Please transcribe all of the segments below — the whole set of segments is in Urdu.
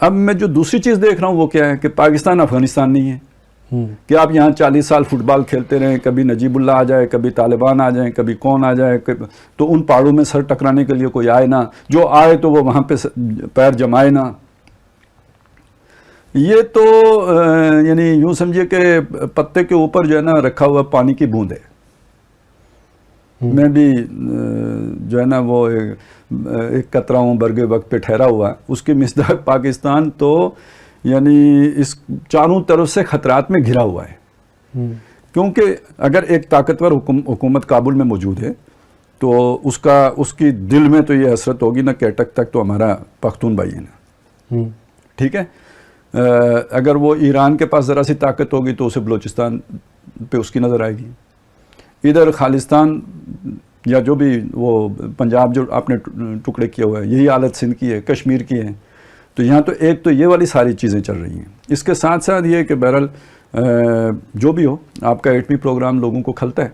اب میں جو دوسری چیز دیکھ رہا ہوں وہ کیا ہے کہ پاکستان افغانستان نہیں ہے کہ آپ یہاں 40 سال فٹ بال کھیلتے رہیں، کبھی نجیب اللہ آ جائے، کبھی طالبان آ جائیں، کبھی کون آ جائے، تو ان پہاڑوں میں سر ٹکرانے کے لیے کوئی آئے نہ، جو آئے تو وہ وہاں پہ پیر جمائے نہ. یہ تو یعنی یوں سمجھیے کہ پتے کے اوپر جو ہے نا رکھا ہوا پانی کی بوند ہے. میں بھی جو ہے نا وہ ایک قطرہ ہوں برگے وقت پہ ٹھہرا ہوا ہے، اس کی مصداق پاکستان تو یعنی اس چاروں طرف سے خطرات میں گھرا ہوا ہے. کیونکہ اگر ایک طاقتور حکومت کابل میں موجود ہے تو اس کی دل میں تو یہ حسرت ہوگی نا کہ اٹک تک تو ہمارا پختون بھائی ہے نا، ٹھیک ہے. اگر وہ ایران کے پاس ذرا سی طاقت ہوگی تو اسے بلوچستان پہ اس کی نظر آئے گی. ادھر خالستان یا جو بھی وہ پنجاب جو آپ نے ٹکڑے کیا ہوا ہے، یہی حالت سندھ کی ہے، کشمیر کی ہے. تو یہاں تو ایک تو یہ والی ساری چیزیں چل رہی ہیں. اس کے ساتھ ساتھ یہ کہ بہرحال جو بھی ہو آپ کا ایٹمی پروگرام لوگوں کو کھلتا ہے.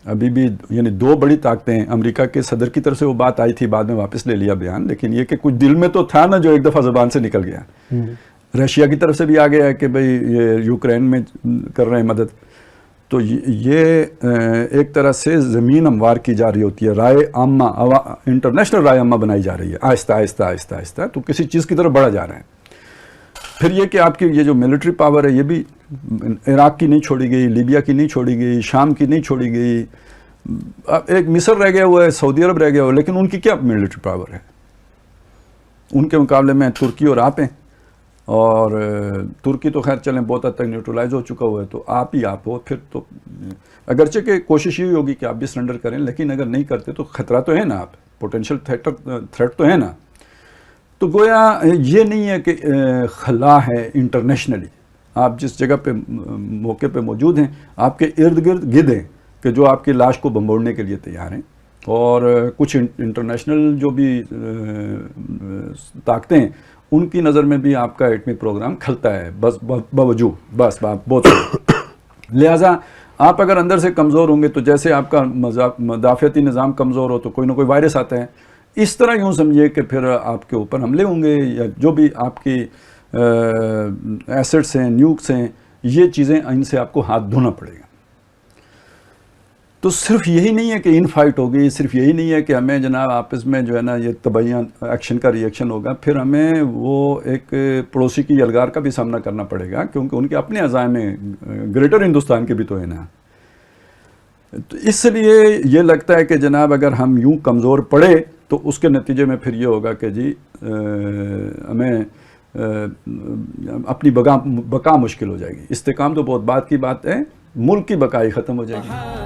ابھی بھی یعنی دو بڑی طاقتیں ہیں. امریکہ کے صدر کی طرف سے وہ بات آئی تھی، بعد میں واپس لے لیا بیان، لیکن یہ کہ کچھ دل میں تو تھا نا جو ایک دفعہ زبان سے نکل گیا. رشیا کی طرف سے بھی آ گیا ہے کہ بھئی یہ یوکرین میں کر رہے ہیں مدد. تو یہ ایک طرح سے زمین ہموار کی جا رہی ہوتی ہے، رائے عامہ انٹرنیشنل رائے عامہ بنائی جا رہی ہے آہستہ آہستہ آہستہ آہستہ. تو کسی چیز کی طرف بڑھا جا رہا ہے. پھر یہ کہ آپ کی یہ جو ملٹری پاور ہے یہ بھی عراق کی نہیں چھوڑی گئی، لیبیا کی نہیں چھوڑی گئی، شام کی نہیں چھوڑی گئی. ایک مصر رہ گیا ہوا ہے، سعودی عرب رہ گیا ہوا ہے، لیکن ان کی کیا ملٹری پاور ہے؟ ان کے مقابلے میں ترکی اور آپ ہیں. اور ترکی تو خیر چلیں بہت حد تک نیوٹرلائز ہو چکا ہوا ہے، تو آپ ہی آپ ہو. پھر تو اگرچہ کہ کوشش یہ ہوگی کہ آپ بھی سرنڈر کریں، لیکن اگر نہیں کرتے تو خطرہ تو ہے نا، آپ پوٹینشیل تھریٹ تو ہے نا. تو گویا یہ نہیں ہے کہ خلا ہے انٹرنیشنلی. آپ جس جگہ پہ موقع پہ موجود ہیں آپ کے ارد گرد گدھ ہیں کہ جو آپ کی لاش کو بمبوڑنے کے لیے تیار ہیں. اور کچھ انٹرنیشنل جو بھی طاقتیں ہیں ان کی نظر میں بھی آپ کا ایٹمی پروگرام کھلتا ہے بس باوجود بس بہت لہٰذا آپ اگر اندر سے کمزور ہوں گے تو جیسے آپ کا مدافعتی نظام کمزور ہو تو کوئی نہ کوئی وائرس آتا ہے. اس طرح یوں سمجھیے کہ پھر آپ کے اوپر حملے ہوں گے، یا جو بھی آپ کی ایسٹس ہیں، نیوکس ہیں، یہ چیزیں ان سے آپ کو ہاتھ دھونا پڑے گا. تو صرف یہی نہیں ہے کہ ان فائٹ ہوگی، صرف یہی نہیں ہے کہ ہمیں جناب آپس میں جو ہے نا یہ تبعیہ ایکشن کا ریئیکشن ہوگا. پھر ہمیں وہ ایک پڑوسی کی یلغار کا بھی سامنا کرنا پڑے گا، کیونکہ ان کے اپنے عزائم میں گریٹر ہندوستان کے بھی تو ہے نا. تو اس لیے یہ لگتا ہے کہ جناب اگر ہم یوں کمزور پڑے تو اس کے نتیجے میں پھر یہ ہوگا کہ جی ہمیں اپنی بقا مشکل ہو جائے گی. استحکام تو بہت بات کی بات ہے، ملک کی بقا ہی ختم ہو جائے گی.